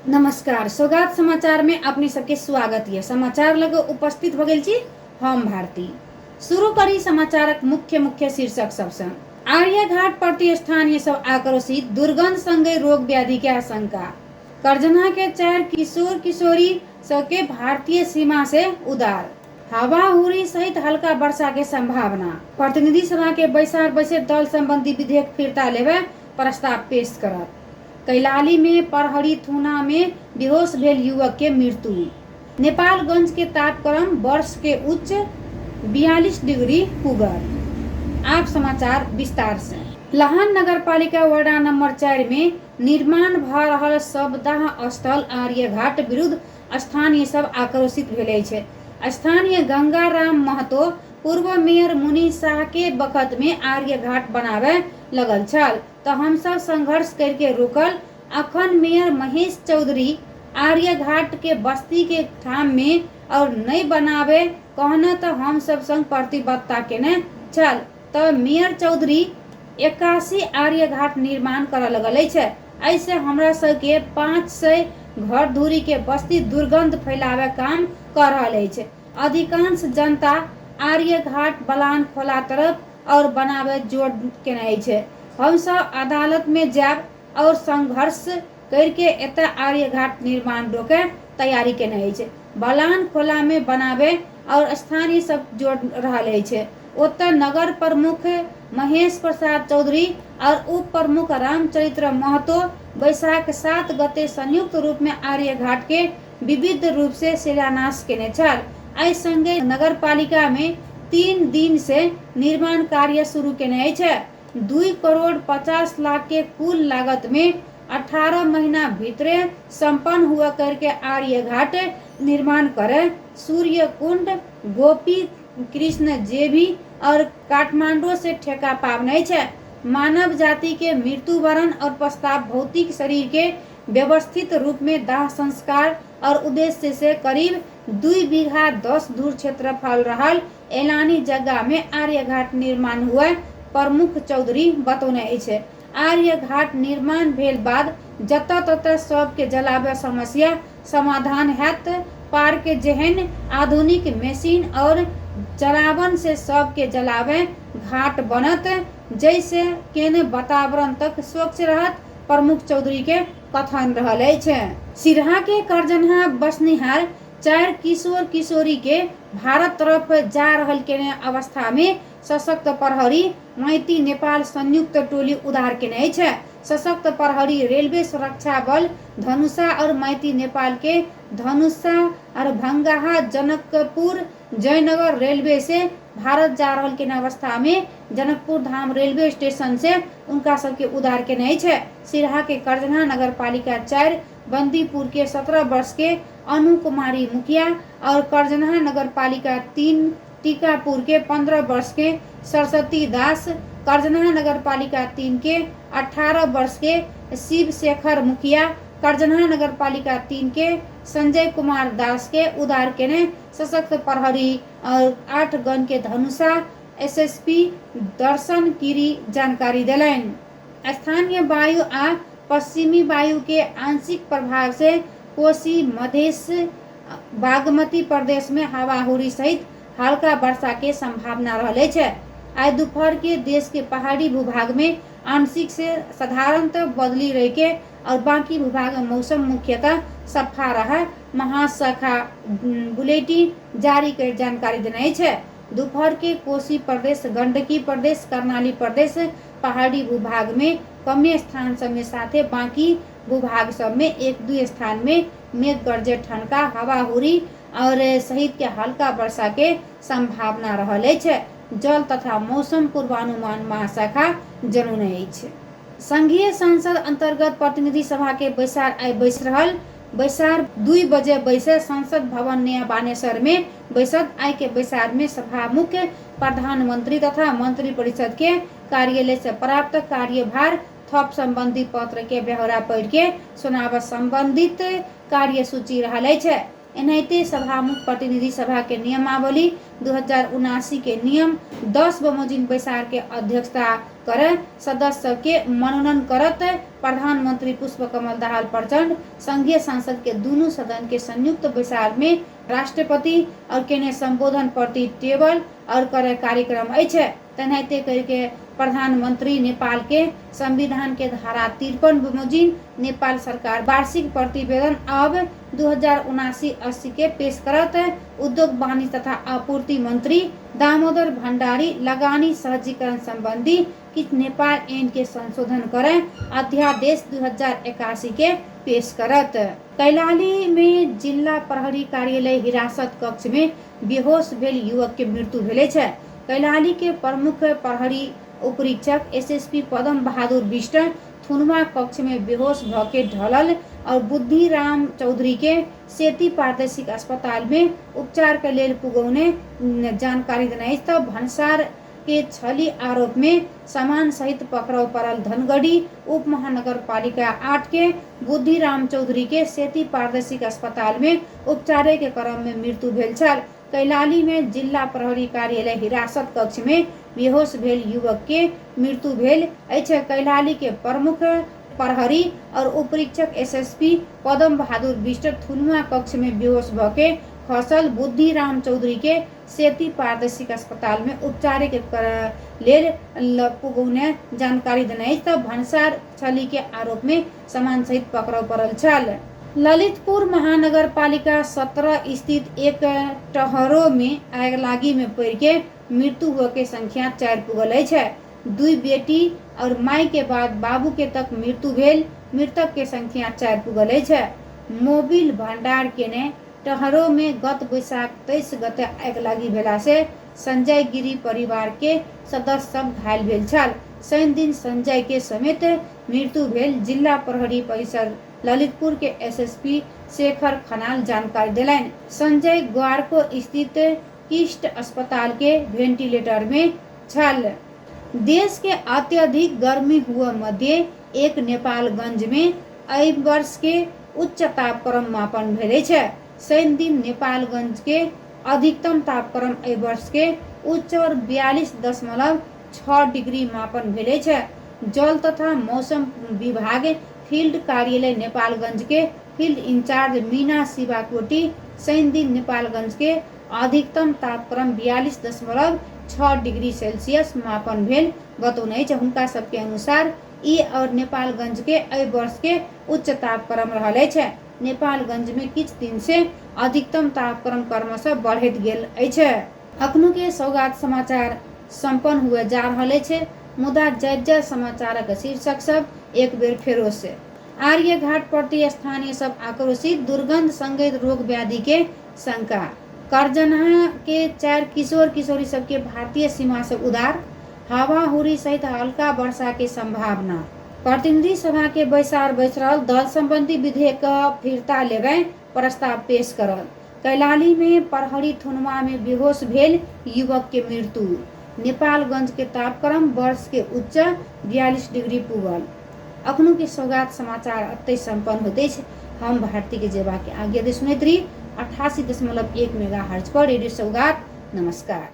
नमस्कार। सौगात समाचार में अपनी सबके स्वागत है। समाचार लगे उपस्थित हो गई छी हम भारती। शुरू करी समाचारक मुख्य मुख्य शीर्षक सबसे। आर्यघाट प्रति स्थानीय सब आक्रोशित, दुर्गंध संगे रोग व्याधि के आशंका। करजना के 4 किशोर किशोरी सबके भारतीय सीमा से उदार। हवा हुरी सहित हल्का वर्षा के संभावना। प्रतिनिधि सभा के बैसार बैसे दल संबंधी विधेयक फिरता लेवे प्रस्ताव पेश करत। कैलाली में परहरी थूना में बेहोश भेल युवक के मृत्यु। नेपालगंज के तापक्रम वर्ष के उच्च 42 डिग्री पुगल। आप समाचार विस्तार से। लहान नगरपालिका वार्ड नंबर 4 में निर्माण भ रहल शवदाह स्थल आर्यघाट विरुद्ध स्थानीय सब आक्रोशित भेल छै। स्थानीय गंगाराम महतो पूर्व मेयर मुनि शाह के बखत में आर्यघाट बनावे लगल छल तो हम सब संघर्ष करके रोकल। अखन मेयर महेश चौधरी आर्यघाट के बस्ती के ठाम में और नहीं बनावे कहना तो हम सब संग प्रतिबद्धता केने छल तो मेयर चौधरी 81 आर्यघाट निर्माण कर लगल छै। ऐसे हमरा सब के 500 घर दूरी के बस्ती दुर्गंध फैलावे काम कर रहा है। अधिकांश जनता आर्यघाट बलान खोला तरफ और बनावे जोड़ के नहीं है। हम सब अदालत में जाब और संघर्ष करके एता आर्यघाट निर्माण रोके तैयारी के नहीं है। बलान खोला में बनावे और स्थानीय सब जोड़ रहा है। ओता नगर प्रमुख महेश प्रसाद चौधरी और उप प्रमुख रामचरित्र महतो बैसाख 7 गते संयुक्त रूप में आर्यघाट के विविध रूप से शिलान्यास केने छल। आई संगे नगर पालिका में 3 दिन से निर्माण कार्य शुरू केने छै। 2 करोड़ 50 लाख के कुल लागत में 18 महीना भीतरे संपन्न हुआ करके आर्यघाट निर्माण करे। सूर्य कुंड गोपी कृष्ण जेबी और काठमांडू से ठेका पावने छै। मानव जाति के मृत्युवरण और प्रस्ताव भौतिक शरीर के व्यवस्थित रूप में दाह संस्कार और उद्देश्य से करीब 2 बीघा 10 दूर क्षेत्रफल रहल एलानी जगह में आर्यघाट निर्माण हुआ प्रमुख चौधरी बतौने छै। आर्यघाट निर्माण भेल बाद जत तत सब के जलावे समस्या समाधान हैत। पार्क जेहन आधुनिक मशीन और जलावन से सब के जलावे घाट बनत जैसे केने वातावरण तक स्वच्छ रहत प्रमुख चौधरी के कथन रहल छै। सिरहा के करजनहा बसनिहार 4 किशोर किशोरी के भारत तरफ जा रहल के अवस्था में सशक्त प्रहरी मैती नेपाल संयुक्त टोली उद्धार केने छै। सशक्त प्रहरी रेलवे सुरक्षा बल धनुषा और मैती नेपाल के धनुषा और भंगाहा जनकपुर जयनगर रेलवे से भारत जा रहल के अवस्था में जनकपुर धाम रेलवे स्टेशन से उनका सबके उद्धार केने छै। सिरहा के करजनहा नगर पालिका 4 बंदीपुर के 17 वर्ष के अनु कुमारी मुखिया और करजनहा नगर पालिका 3 टीकापुर के 15 वर्ष के सरस्वती दास, करजनहा नगर पालिका 3 के 18 वर्ष के शिव शेखर मुखिया, करजनहा नगर पालिका 3 के संजय कुमार दास के उद्धार केने सशक्त प्रहरी और 8 गण के धनुषा एसएसपी दर्शन गिरी जानकारी दिलन। स्थानीय वायु आ पश्चिमी वायु के आंशिक प्रभाव से कोसी मध्य बागमती प्रदेश में हवा हुरी सहित हल्का वर्षा के संभावना रहले छै। आज दोपहर के देश के पहाड़ी भूभाग में आंशिक से साधारणतः बदली रही के और बाकी भूभाग में मौसम मुख्यतः सफा रहा महाशाखा बुलेटिन जारी कर जानकारी देने छै। दोपहर के कोसी प्रदेश, गंडकी प्रदेश, कर्णाली प्रदेश पहाड़ी भूभाग में कमी स्थान सब में साथे बाकी भूभाग सब में 1-2 स्थान में मेघ गर्जे ठनका हवा हुरी और सहित के हल्का वर्षा के संभावना रहल छै। जल तथा मौसम पूर्वानुमान महाशाखा जनौने छै। संघीय संसद अंतर्गत प्रतिनिधि सभा के बैसार आई बैस रहल। बैसार 2 बजे बैसे संसद भवन नया बानेश्वर में बैसत। आई के बैसार में सभा मुख्य प्रधानमंत्री तथा मंत्री परिषद के कार्यालय से प्राप्त कार्यभार थप संबंधी पत्र के ब्यौरा पढ़ के सुनाव संबंधित कार्य सूची रहल छै। एनाहिते सभामुख प्रतिनिधि सभा के नियमावली 2079 के नियम 10 बमोजिम बैसार के अध्यक्षता करे सदस्य सबके मनोनयन करत प्रधानमंत्री पुष्पकमल दाहाल प्रचंड संघीय संसद के दोनों सदन के संयुक्त बैसार में राष्ट्रपति और के संबोधन प्रति टेबल और करे कार्यक्रम है। तेनाहिते करके प्रधानमंत्री नेपाल के संविधान के धारा 53 बमोजिम नेपाल सरकार वार्षिक प्रतिवेदन अब 2079-80 के पेश करत उद्योग वाणिज्य तथा आपूर्ति मंत्री दामोदर भण्डारी लगानी सहजीकरण संबंधी किछ नेपाल ऐन के संशोधन करे अध्यादेश 2081 के पेश करत। कैलाली में जिला प्रहरी कार्यालय हिरासत कक्ष में बेहोश भेल युवक के मृत्यु भेले छै। कैलाली के प्रमुख प्रहरी उपरीक्षक एसएसपी पदम बहादुर बिष्ट थुनमा कक्ष में बेहोश भके ढलल और बुद्धिराम चौधरी के सेती प्रादेशिक अस्पताल में उपचार के लेल पुगौने जानकारी देने तब भन्सार के छली आरोप में सामान सहित पकड़ाव पड़ल धनगढ़ी उप महानगर पालिका 8 के बुद्धिराम चौधरी के सेती प्रादेशिक अस्पताल में उपचार के क्रम में मृत्यु भेल छल। कैलाली में जिला प्रहरी कार्यालय हिरासत कक्ष में बेहोश भेल युवक के मृत्यु भेल अछि। कैलाली के प्रमुख प्रहरी और उपरीक्षक एसएसपी पदम बहादुर बिष्ट थुनुआ कक्ष में बेहोश भके खसल बुद्धिराम चौधरी के सेती प्रादेशिक अस्पताल में उपचार के लेल पुगौने जानकारी देने तब भन्सार छली के आरोप में सामान सहित पकड़ाव पड़ल छल। ललितपुर महानगर पालिका 17 स्थित एक टहरो में आगलागी में पड़ के मृत्यु हुआ के संख्या 4 पुगल है। 2 बेटी और माई के बाद बाबू के तक मृत्यु भेल मृतक के संख्या 4 पुगल है। मोबिल भंडार के ने टहरो में गत बैसाख 23 गते आगलागी भेला से संजय गिरी परिवार के सदस्य सब घायल भेल छल। शनि दिन संजय के समेत मृत्यु भेल जिला प्रहरी परिसर ललितपुर के एसएसपी शेखर खनाल जानकारी दिलाइन। संजय ग्वारको स्थित किस्ट अस्पताल के वेंटिलेटर में छल। देश के अत्यधिक गर्मी हुआ मध्य एक नेपालगंज में एहि वर्ष के उच्च तापक्रम मापन भेले छै। शनि दिन नेपालगंज के अधिकतम तापक्रम एहि वर्ष के उच्च और 42.6 डिग्री मापन भेले छै। जल तथा मौसम विभाग फील्ड कार्यालय नेपालगंज के फील्ड इंचार्ज मीना शिवाकोटी शनि दिन नेपालगंज के अधिकतम तापक्रम 42.6 डिग्री सेल्सियस मापन भेल बतौने छै। हुनका सबके अनुसार ई और नेपालगंज के एहि वर्ष के उच्च तापक्रम रहले छै। नेपालगंज में किछ दिन से अधिकतम तापक्रम क्रमशः बढ़ैत गेल अछि। अखनो के सौगात समाचार संपन्न हुए जा रहले छै मुदा जय समाचारक शीर्षक सब एक बेर फेरो से। आर्यघाट प्रति स्थानीय सब आक्रोशित दुर्गंध संगे रोग व्याधि के शंका। करजनहा के 4 किशोर किशोरी सबके भारतीय सीमा से उधार हवा हुरी सहित हल्का वर्षा के संभावना। प्रतिनिधि सभा के बैसार बैस रहल दल संबंधी विधेयक फिरता लेबे प्रस्ताव पेश करल। कैलाली में प्रहरी थुनमा में बेहोश भेल युवक के मृत्यु। नेपालगंज के तापक्रम वर्ष के उच्च 42 डिग्री पुगल। अखनो के सौगात समाचार अत्ते संपन्न होते छै। हम भारती के जेबा के आगे दे सुनैत रही 88.1 मेगाहर्ट्ज पर रेडियो सौगात। नमस्कार।